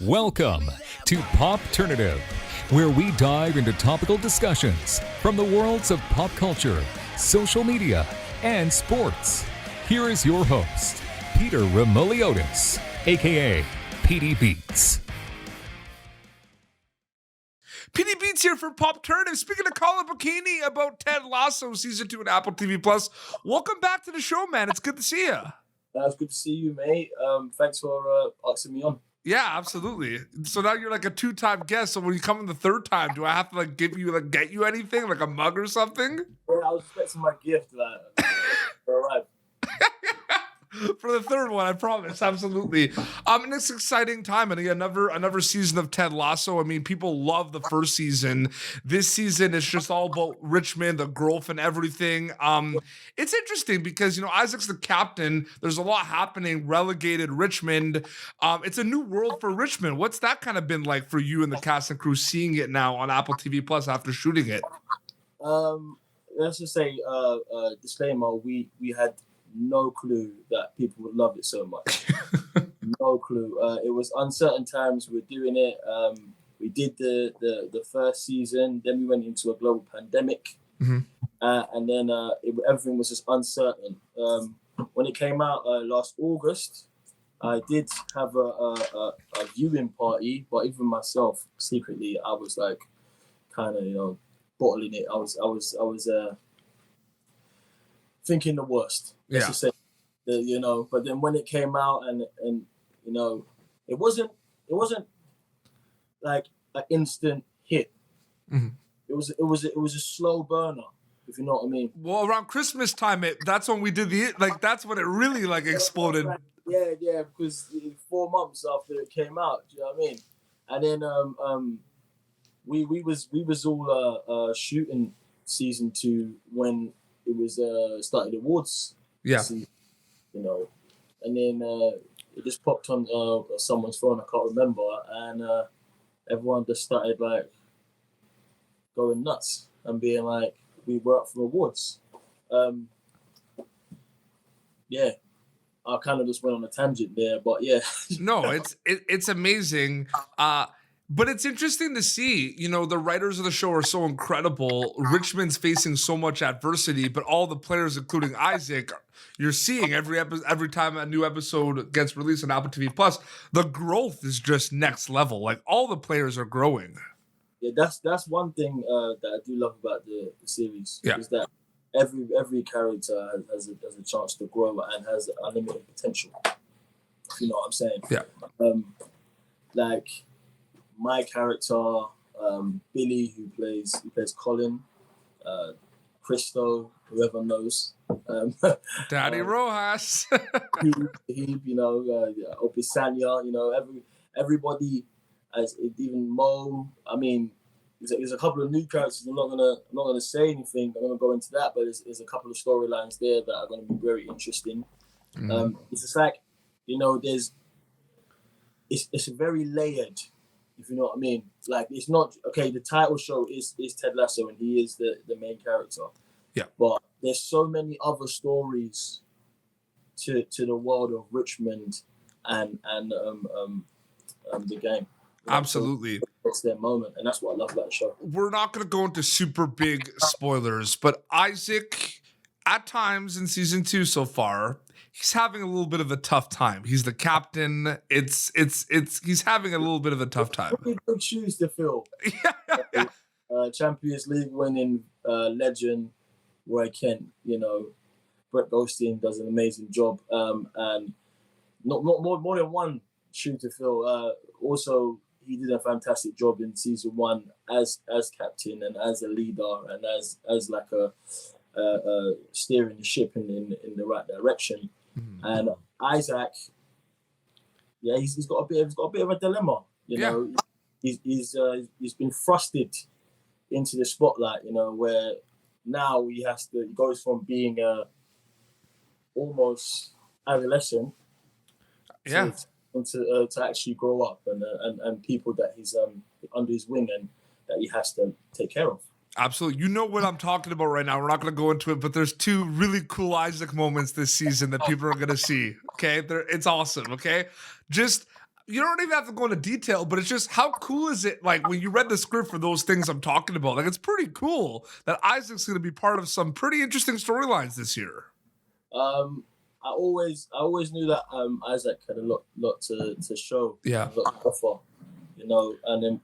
Welcome to Popternative, where we dive into topical discussions from the worlds of pop culture, social media, and sports. Here is your host, Peter Remoliotis, aka PD Beats. PD Beats here for Popternative. Speaking of Kola Bokinni about Ted Lasso season 2 on Apple TV Plus. Welcome back to the show, man. It's good to see you. It's good to see you, mate. Thanks for asking me on. Yeah, absolutely. So now you're like a two-time guest. So when you come in the third time, do I have to get you anything, like a mug or something? Yeah, I was expecting my gift. All right. For the third one, I promise. Absolutely. And it's an exciting time. And again, another season of Ted Lasso. I mean, people love the first season. This season is just all about Richmond, the growth and everything. It's interesting because, Isaac's the captain. There's a lot happening, relegated Richmond. It's a new world for Richmond. What's that kind of been like for you and the cast and crew seeing it now on Apple TV Plus after shooting it? Let's just say, disclaimer, we had no clue that people would love it so much. No clue. It was uncertain times. We were doing it. We did the first season. Then we went into a global pandemic. Mm-hmm. And then everything was just uncertain. When it came out last August, I did have a viewing party, but even myself, secretly, I was like kind of, bottling it. I was thinking the worst. Let's just say, but then when it came out and it wasn't like an instant hit. Mm-hmm. It was a slow burner, if you know what I mean. Well, around Christmas time, that's when we did that's when it really exploded. Yeah, because 4 months after it came out, do you know what I mean? And then we was all shooting season 2 when it was started awards. Yeah. Season, and then it just popped on someone's phone, I can't remember, and everyone just started going nuts and being like, we were up for awards. Yeah, I kind of just went on a tangent there, but yeah. No, it's amazing. But it's interesting to see, the writers of the show are so incredible. Richmond's facing so much adversity, but all the players, including Isaac, you're seeing every time a new episode gets released on Apple TV Plus, the growth is just next level. Like, all the players are growing. Yeah, that's one thing that I do love about the series. Yeah. Is that every character has a chance to grow and has unlimited potential. You know what I'm saying? Yeah. My character, Billy, who plays Colin, Christo, whoever knows, Daddy Rojas. he Opisanya, everybody, as even Mo. I mean, there's a couple of new characters. I'm not gonna say anything. I'm gonna go into that, but there's a couple of storylines there that are gonna be very interesting. Mm. It's just like, it's very layered. If you know what I mean. Like, it's not, okay, the title show is Ted Lasso and he is the main character. Yeah. But there's so many other stories to the world of Richmond and the game. Absolutely. It's their moment, and that's what I love about the show. We're not going to go into super big spoilers, but Isaac, at times in season 2 so far, he's having a little bit of a tough time. He's the captain. He's having a little bit of a tough time. Really big shoes to fill. Champions League winning legend Roy Kent. Brett Goldstein does an amazing job, and not more than one shoe to fill. Also, he did a fantastic job in season 1 as captain and as a leader and as like a steering the ship in the right direction. Mm-hmm. And Isaac, he's got a bit of a dilemma. He's been thrusted into the spotlight. Where now he goes from being almost adolescent, to actually grow up and people that he's under his wing and that he has to take care of. Absolutely. You know what I'm talking about right now. We're not going to go into it, but there's 2 really cool Isaac moments this season that people are going to see. Okay. It's awesome. Okay. Just you don't even have to go into detail, but it's just how cool is it? Like when you read the script for those things I'm talking about, like it's pretty cool that Isaac's going to be part of some pretty interesting storylines this year. I always knew that Isaac had a lot to show, Yeah, a lot to offer, you know. And then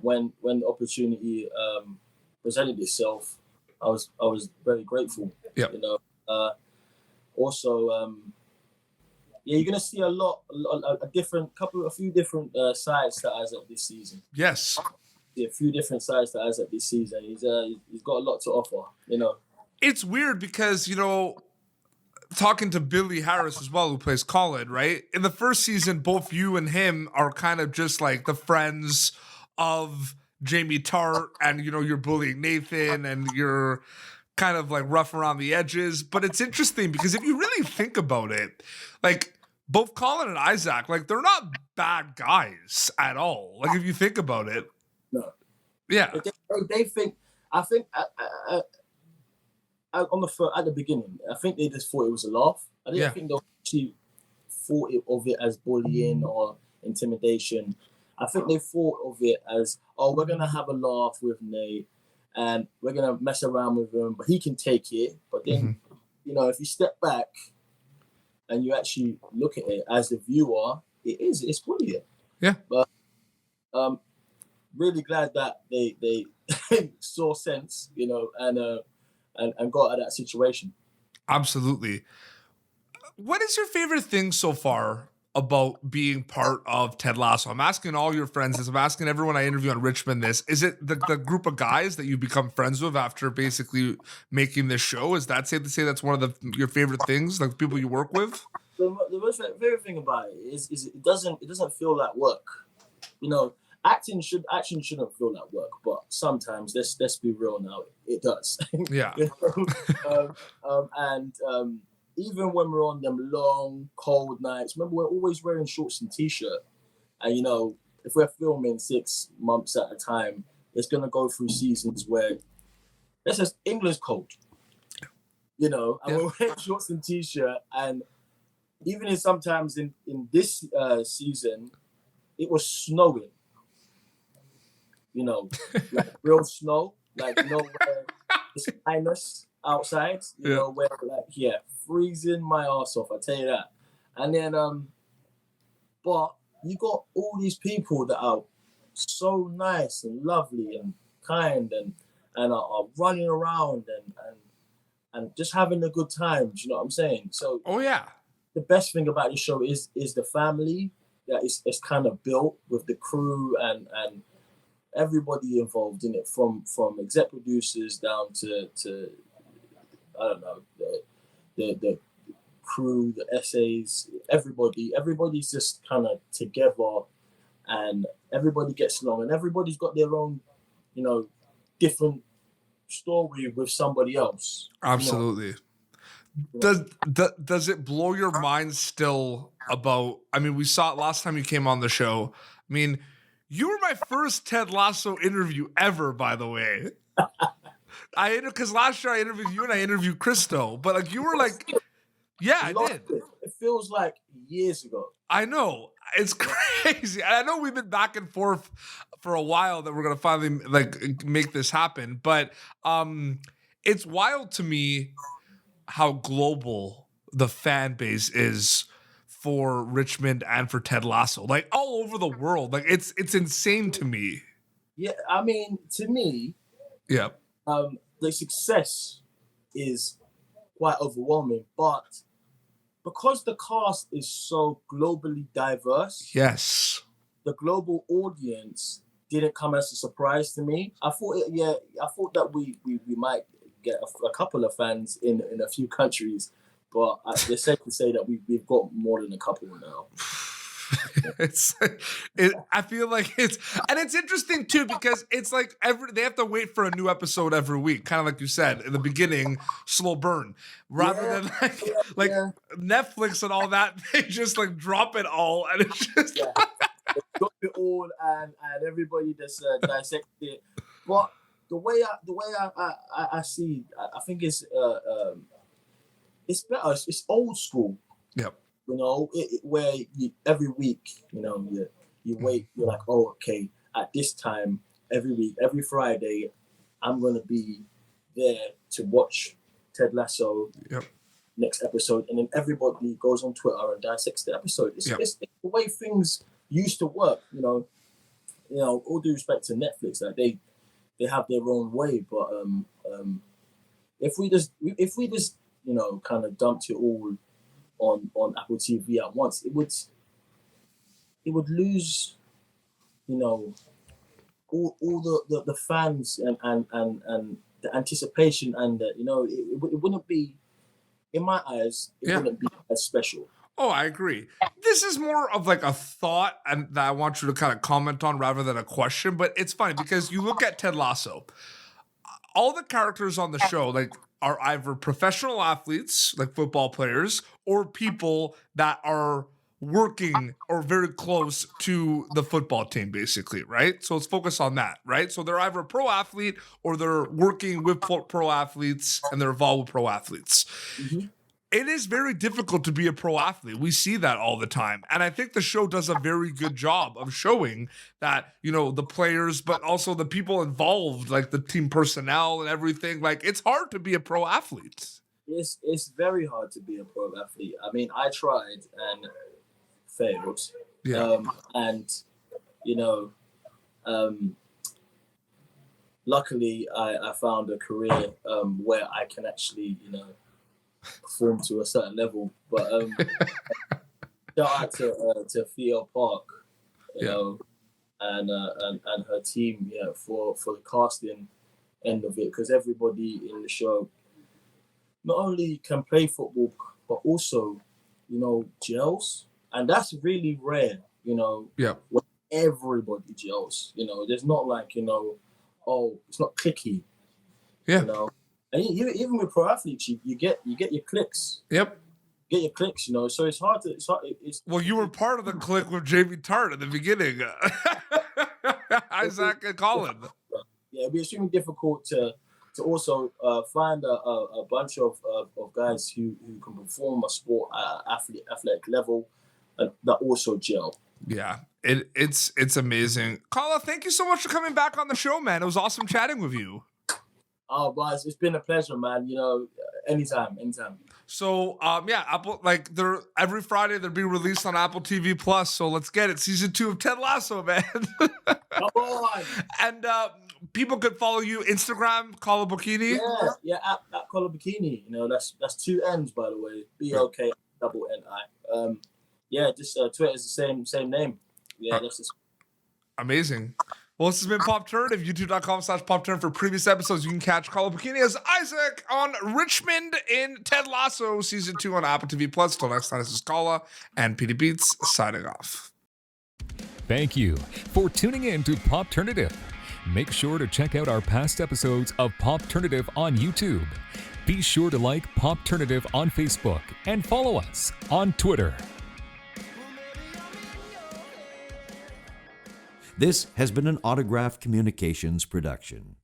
when the opportunity presented itself, I was very grateful. Yeah. You know. Also, yeah, you're gonna see a few different sides to Isaac this season. yes. Yeah, a few different sides to Isaac this season. He's got a lot to offer. You know. It's weird because, you know, talking to Billy Harris as well, who plays Colin, right? In the first season, both you and him are kind of just like the friends of Jamie Tart, and, you know, you're bullying Nathan and you're kind of like rough around the edges. But it's interesting because if you really think about it, like both Colin and Isaac, like they're not bad guys at all. Like if you think about it. No. Yeah. They think. I think. At the beginning, I think they just thought it was a laugh. I didn't think they actually thought of it as bullying or intimidation. I think they thought of it as, oh, we're gonna have a laugh with Nate, and we're gonna mess around with him, but he can take it. But then, you know, if you step back and you actually look at it as the viewer, it's bullying. Yeah. But really glad that they saw sense, you know, and got out of that situation. Absolutely. What is your favorite thing so far about being part of Ted Lasso? I'm asking all your friends this. I'm asking everyone I interview on Richmond this. Is it the group of guys that you become friends with after basically making this show? Is that safe to say that's one of your favorite things, like people you work with? The most favorite thing about it is it doesn't feel like work. You know, acting shouldn't feel like work, but sometimes let's be real now, it does. Yeah. You know? Even when we're on them long, cold nights, remember we're always wearing shorts and t-shirt. And you know, if we're filming 6 months at a time, it's gonna go through seasons where let's just England's cold. You know, and we're wearing shorts and t-shirt, and even sometimes in this season, it was snowing. You know, like real snow, like, you know, where it's minus outside, you know, where like, freezing my ass off, I tell you that. And then, but you got all these people that are so nice and lovely and kind and are running around and just having a good time. Do you know what I'm saying? So, the best thing about this show is the family that is kind of built with the crew and everybody involved in it, from exec producers down to I don't know, the crew, the essays, everybody's just kind of together, and everybody gets along, and everybody's got their own, you know, different story with somebody else. Absolutely. You know? Does it blow your mind still about, I mean, we saw it last time you came on the show. I mean, you were my first Ted Lasso interview ever, by the way. Because last year I interviewed you and I interviewed Christo, but like you were like, yeah, I did. It feels like years ago. I know, it's crazy. And I know we've been back and forth for a while that we're gonna finally like make this happen, but it's wild to me how global the fan base is for Richmond and for Ted Lasso, like all over the world. Like it's insane to me. Yeah, I mean, to me, the success is quite overwhelming, but because the cast is so globally diverse, the global audience didn't come as a surprise to me. I thought that we might get a couple of fans in a few countries, but it's safe to say that we've got more than a couple now. I feel like it's interesting too, because it's like they have to wait for a new episode every week, kind of like you said in the beginning, slow burn, rather than like Netflix and all that. They just like drop it all, and it's just they drop it all, and everybody just dissect it. But the way I see, I think it's better. It's old school. Yep. You know, where every week, you know, you wait. You're like, oh, okay, at this time every week, every Friday, I'm gonna be there to watch Ted Lasso. Yep. Next episode, and then everybody goes on Twitter and dissects the episode. It's the way things used to work. You know, all due respect to Netflix, like they have their own way, but if we just you know kind of dumped it all on Apple TV at once, it would lose, you know, all the fans and the anticipation, and you know it wouldn't be, in my eyes, it wouldn't be as special. Oh, I agree. This is more of like a thought and that I want you to kind of comment on rather than a question, but it's funny because you look at Ted Lasso, all the characters on the show like are either professional athletes, like football players, or people that are working or very close to the football team, basically, right? So let's focus on that, right? So they're either a pro athlete or they're working with pro athletes and they're involved with pro athletes. Mm-hmm. It is very difficult to be a pro athlete. We see that all the time. And I think the show does a very good job of showing that, you know, the players, but also the people involved, like the team personnel and everything. Like, it's hard to be a pro athlete. It's very hard to be a pro athlete. I mean, I tried and failed. Yeah. And, you know, luckily I found a career where I can actually, you know, perform to a certain level. But shout out to Theo Park, you know, and her team, for the casting end of it, because everybody in the show not only can play football but also, you know, gels, and that's really rare, you know. Yeah. When everybody gels, you know, there's not like, you know, oh, it's not clicky. Yeah. You know. And even with pro athletes, you get your clicks. Yep. You get your clicks, you know. So it's hard to. Well, you were part of the clique with Jamie Tart at the beginning. Isaac and Colin. Yeah, it'd be extremely difficult to also find a bunch of guys who can perform a sport at athletic level that also gel. Yeah, it's amazing. Kola, thank you so much for coming back on the show, man. It was awesome chatting with you. Oh, guys, it's been a pleasure, man. You know, anytime. So, Apple, like, they're every Friday they're being released on Apple TV Plus. So let's get it. Season 2 of Ted Lasso, man. Come on. And people could follow you Instagram, Kola Bokinni. Yeah, at Kola Bokinni. You know, that's 2 N's, by the way. BOKNI. Yeah, just Twitter is the same name. Yeah, that's just amazing. Well, this has been Popternative, youtube.com/Popternative. For previous episodes, you can catch Kola Bokinni as Isaac on Richmond in Ted Lasso Season 2 on Apple TV+. Till next time, this is Kola and PD Beats signing off. Thank you for tuning in to Popternative. Make sure to check out our past episodes of Popternative on YouTube. Be sure to like Popternative on Facebook and follow us on Twitter. This has been an Autograph Communications production.